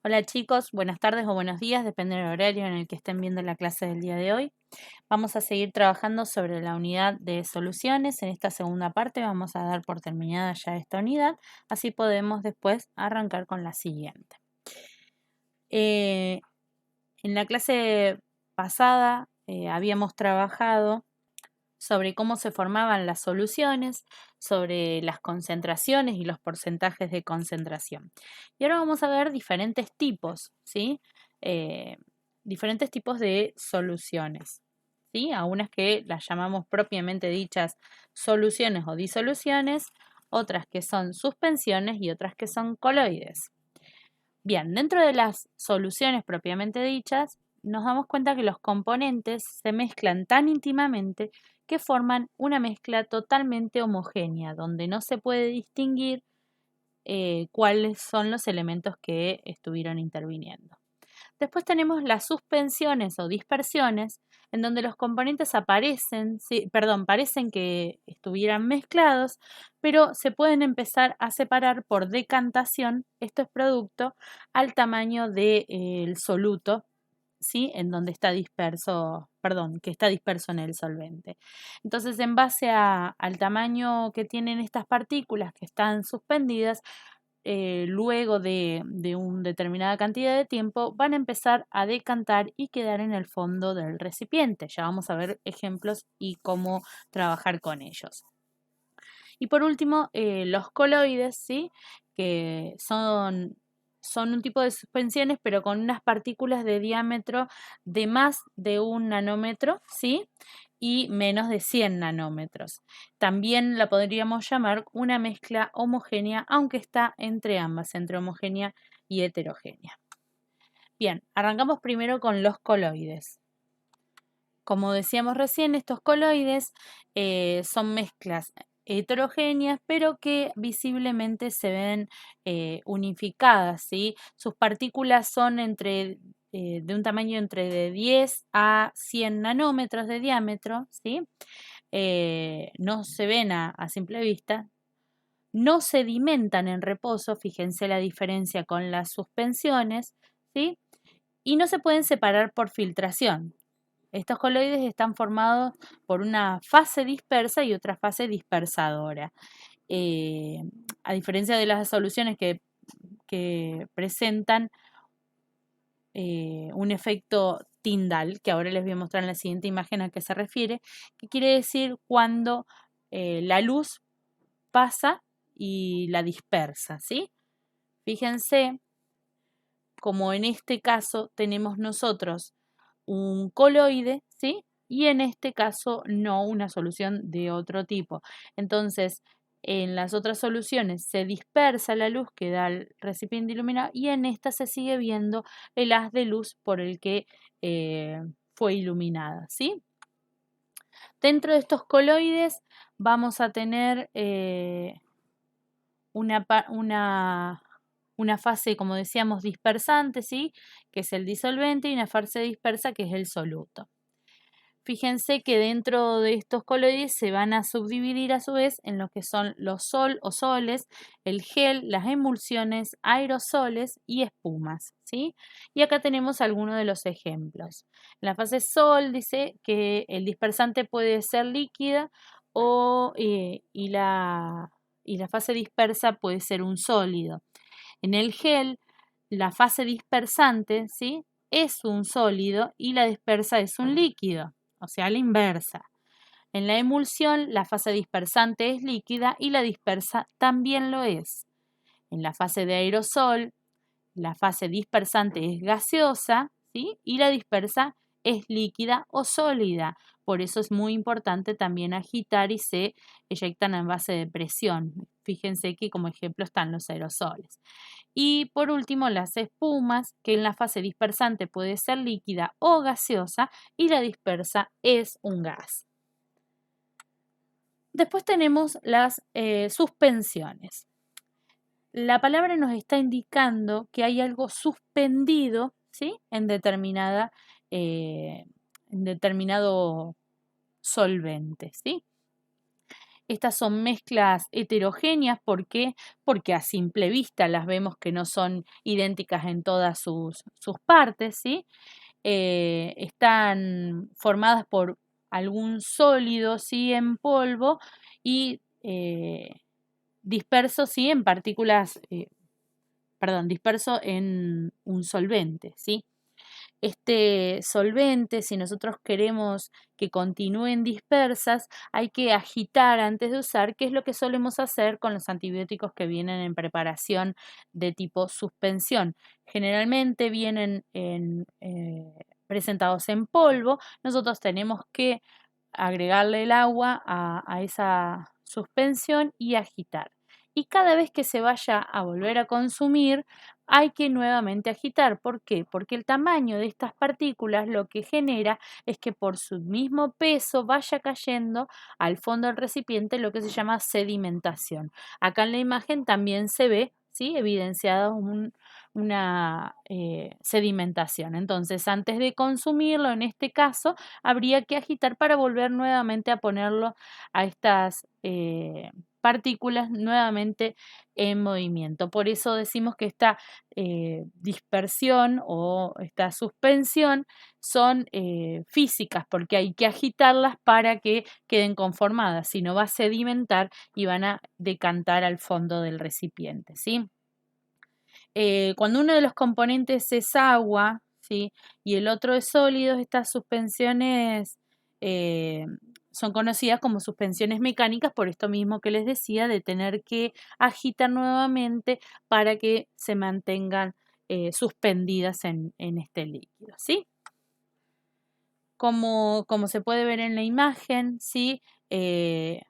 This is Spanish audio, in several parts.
Hola chicos, buenas tardes o buenos días, depende del horario en el que estén viendo la clase del día de hoy. Vamos a seguir trabajando sobre la unidad de soluciones. En esta segunda parte vamos a dar por terminada ya esta unidad, así podemos después arrancar con la siguiente. Eh, en la clase pasada habíamos trabajado sobre cómo se formaban las soluciones, sobre las concentraciones y los porcentajes de concentración. Y ahora vamos a ver diferentes tipos, ¿sí? Eh, Diferentes tipos de soluciones, ¿sí? A unas que las llamamos propiamente dichas soluciones o disoluciones, otras que son suspensiones y otras que son coloides. Bien, dentro de las soluciones propiamente dichas, nos damos cuenta que los componentes se mezclan tan íntimamente que forman una mezcla totalmente homogénea, donde no se puede distinguir cuáles son los elementos que estuvieron interviniendo. Después tenemos las suspensiones o dispersiones, en donde los componentes aparecen, sí, perdón, parecen que estuvieran mezclados, pero se pueden empezar a separar por decantación. Esto es producto al tamaño del soluto, ¿sí? En donde está disperso, perdón, que está disperso en el solvente. Entonces, en base al tamaño que tienen estas partículas que están suspendidas, luego de una determinada cantidad de tiempo, van a empezar a decantar y quedar en el fondo del recipiente. Ya vamos a ver ejemplos y cómo trabajar con ellos. Y por último, los coloides, ¿sí? Que son un tipo de suspensiones, pero con unas partículas de diámetro de más de 1 nanómetro, ¿sí? Y menos de 100 nanómetros. También la podríamos llamar una mezcla homogénea, aunque está entre ambas, entre homogénea y heterogénea. Bien, arrancamos primero con los coloides. Como decíamos recién, estos coloides son mezclas heterogéneas, pero que visiblemente se ven unificadas, ¿sí? Sus partículas son de un tamaño entre de 10 a 100 nanómetros de diámetro, ¿sí? No se ven a simple vista, no sedimentan en reposo, fíjense la diferencia con las suspensiones, ¿sí? Y no se pueden separar por filtración. Estos coloides están formados por una fase dispersa y otra fase dispersadora. Eh, a diferencia de las soluciones que presentan un efecto Tyndall, que ahora les voy a mostrar en la siguiente imagen a qué se refiere, que quiere decir cuando la luz pasa y la dispersa, ¿sí? Fíjense como en este caso tenemos nosotros un coloide, ¿sí? Y en este caso no una solución de otro tipo. Entonces, en las otras soluciones se dispersa la luz que da el recipiente iluminado y en esta se sigue viendo el haz de luz por el que fue iluminada, ¿sí? Dentro de estos coloides vamos a tener una, una fase, como decíamos, dispersante, ¿sí? Que es el disolvente, y una fase dispersa, que es el soluto. Fíjense que dentro de estos coloides se van a subdividir a su vez en lo que son los sol o soles, el gel, las emulsiones, aerosoles y espumas, ¿sí? Y acá tenemos algunos de los ejemplos. En la fase sol dice que el dispersante puede ser líquida y la fase dispersa puede ser un sólido. En el gel, la fase dispersante, ¿sí? Es un sólido y la dispersa es un líquido, o sea, la inversa. En la emulsión, la fase dispersante es líquida y la dispersa también lo es. En la fase de aerosol, la fase dispersante es gaseosa, ¿sí? Y la dispersa es líquida o sólida. Por eso es muy importante también agitar y se eyectan en base de presión. Fíjense que como ejemplo están los aerosoles. Y por último, las espumas, que en la fase dispersante puede ser líquida o gaseosa y la dispersa es un gas. Después tenemos las suspensiones. La palabra nos está indicando que hay algo suspendido, ¿sí? En determinado solvente, ¿sí? Estas son mezclas heterogéneas. ¿Por qué? Porque a simple vista las vemos que no son idénticas en todas sus partes, ¿sí? Están formadas por algún sólido, ¿sí? En polvo y disperso, ¿sí? En partículas, disperso en un solvente, ¿sí? Este solvente, si nosotros queremos que continúen dispersas, hay que agitar antes de usar, que es lo que solemos hacer con los antibióticos que vienen en preparación de tipo suspensión. Generalmente vienen presentados en polvo. Nosotros tenemos que agregarle el agua a esa suspensión y agitar. Y cada vez que se vaya a volver a consumir, hay que nuevamente agitar. ¿Por qué? Porque el tamaño de estas partículas lo que genera es que por su mismo peso vaya cayendo al fondo del recipiente lo que se llama sedimentación. Acá en la imagen también se ve, ¿sí? Evidenciada una sedimentación. Entonces, antes de consumirlo, en este caso, habría que agitar para volver nuevamente a ponerlo a estas partículas nuevamente en movimiento. Por eso decimos que esta dispersión o esta suspensión son físicas, porque hay que agitarlas para que queden conformadas, si no va a sedimentar y van a decantar al fondo del recipiente, ¿sí? Cuando uno de los componentes es agua, ¿sí? Y el otro es sólido, estas suspensiones eh, son conocidas como suspensiones mecánicas por esto mismo que les decía, de tener que agitar nuevamente para que se mantengan suspendidas en este líquido, ¿sí? Como se puede ver en la imagen, ¿sí? De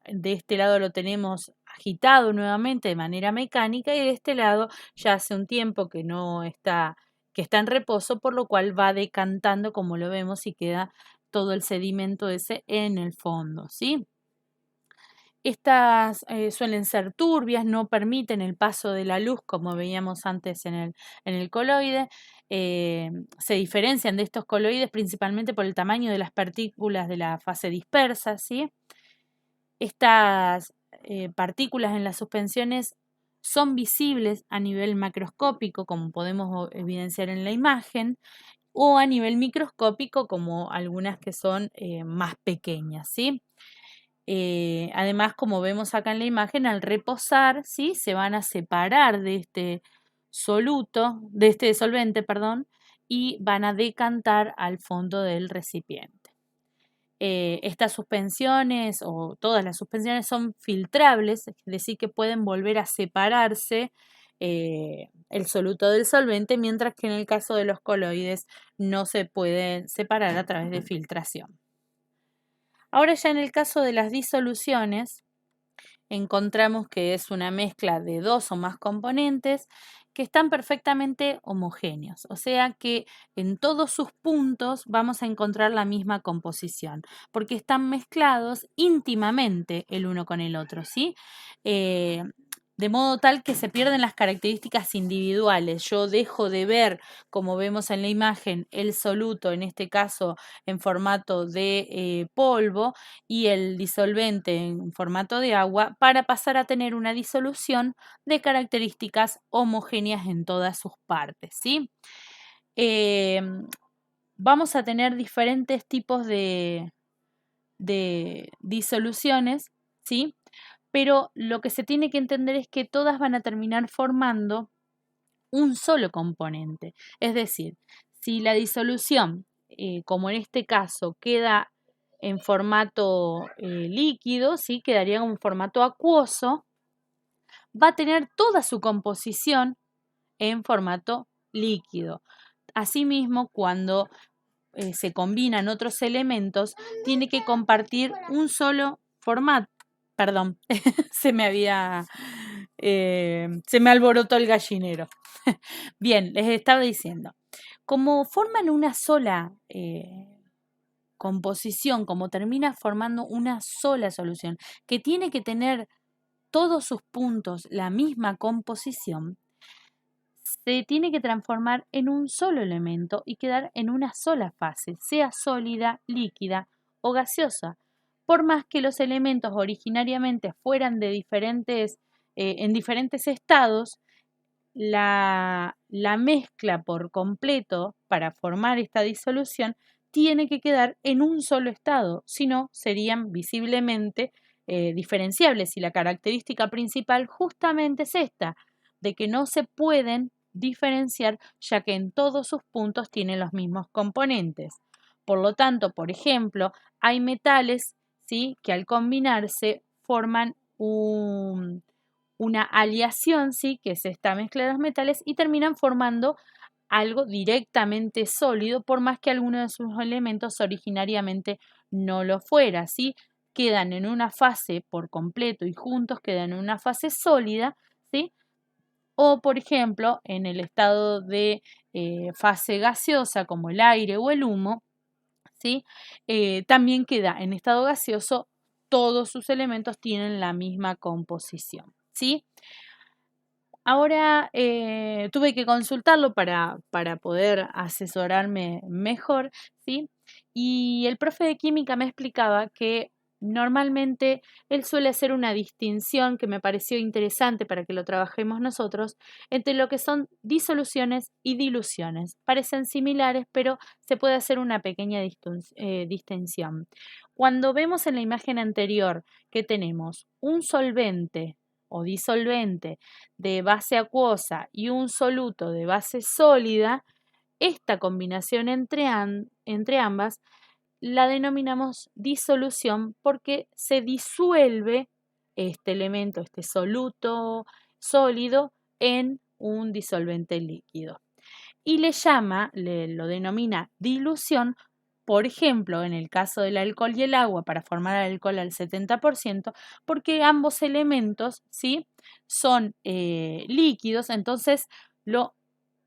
este lado lo tenemos agitado nuevamente de manera mecánica y de este lado ya hace un tiempo que no está, que está en reposo, por lo cual va decantando como lo vemos y queda todo el sedimento ese en el fondo, ¿sí? Estas suelen ser turbias, no permiten el paso de la luz como veíamos antes en el coloide. Se diferencian de estos coloides principalmente por el tamaño de las partículas de la fase dispersa, ¿sí? Estas partículas en las suspensiones son visibles a nivel macroscópico, como podemos evidenciar en la imagen, o a nivel microscópico, como algunas que son más pequeñas, ¿sí? Además, como vemos acá en la imagen, al reposar, ¿sí? Se van a separar de este soluto, de este solvente, perdón, y van a decantar al fondo del recipiente. Estas suspensiones o todas las suspensiones son filtrables, es decir, que pueden volver a separarse el soluto del solvente, mientras que en el caso de los coloides no se pueden separar a través de filtración. Ahora ya en el caso de las disoluciones, encontramos que es una mezcla de dos o más componentes que están perfectamente homogéneos, o sea que en todos sus puntos vamos a encontrar la misma composición, porque están mezclados íntimamente el uno con el otro, ¿sí? De modo tal que se pierden las características individuales. Yo dejo de ver, como vemos en la imagen, el soluto, en este caso en formato de polvo, y el disolvente en formato de agua, para pasar a tener una disolución de características homogéneas en todas sus partes, ¿sí? Eh, Vamos a tener diferentes tipos de disoluciones, ¿sí? Pero lo que se tiene que entender es que todas van a terminar formando un solo componente. Es decir, si la disolución, como en este caso, queda en formato líquido, ¿sí? Quedaría en un formato acuoso, va a tener toda su composición en formato líquido. Asimismo, cuando se combinan otros elementos, tiene que compartir un solo formato. Perdón, se me alborotó el gallinero. Bien, les estaba diciendo, como forman una sola composición, como termina formando una sola solución, que tiene que tener todos sus puntos la misma composición, se tiene que transformar en un solo elemento y quedar en una sola fase, sea sólida, líquida o gaseosa. por más que los elementos originariamente fueran de en diferentes estados, la mezcla por completo para formar esta disolución tiene que quedar en un solo estado, si no serían visiblemente diferenciables. Y la característica principal justamente es esta, de que no se pueden diferenciar ya que en todos sus puntos tienen los mismos componentes. Por lo tanto, por ejemplo, hay metales, ¿sí?, que al combinarse forman una aleación, ¿sí?, que es esta mezcla de los metales, y terminan formando algo directamente sólido, por más que alguno de sus elementos originariamente no lo fuera, ¿sí? Quedan en una fase por completo y juntos quedan en una fase sólida, ¿sí? O, por ejemplo, en el estado de fase gaseosa, como el aire o el humo, ¿sí? También queda en estado gaseoso, todos sus elementos tienen la misma composición, ¿sí? Ahora tuve que consultarlo para poder asesorarme mejor, ¿sí? Y el profe de química me explicaba que normalmente él suele hacer una distinción que me pareció interesante para que lo trabajemos nosotros entre lo que son disoluciones y diluciones. Parecen similares, pero se puede hacer una pequeña distinción. Cuando vemos en la imagen anterior que tenemos un solvente o disolvente de base acuosa y un soluto de base sólida, esta combinación entre ambas la denominamos disolución porque se disuelve este elemento, este soluto sólido, en un disolvente líquido. Y lo denomina dilución, por ejemplo, en el caso del alcohol y el agua, para formar alcohol al 70%, porque ambos elementos, ¿sí?, son líquidos, entonces lo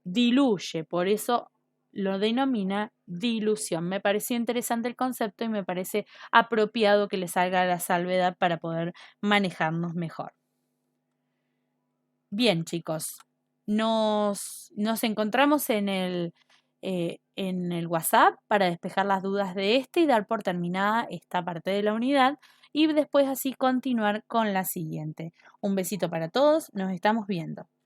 diluye, por eso lo denomina dilución. Me pareció interesante el concepto y me parece apropiado que le salga la salvedad para poder manejarnos mejor. Bien, chicos, nos encontramos en el WhatsApp para despejar las dudas de y dar por terminada esta parte de la unidad y después así continuar con la siguiente. Un besito para todos, nos estamos viendo.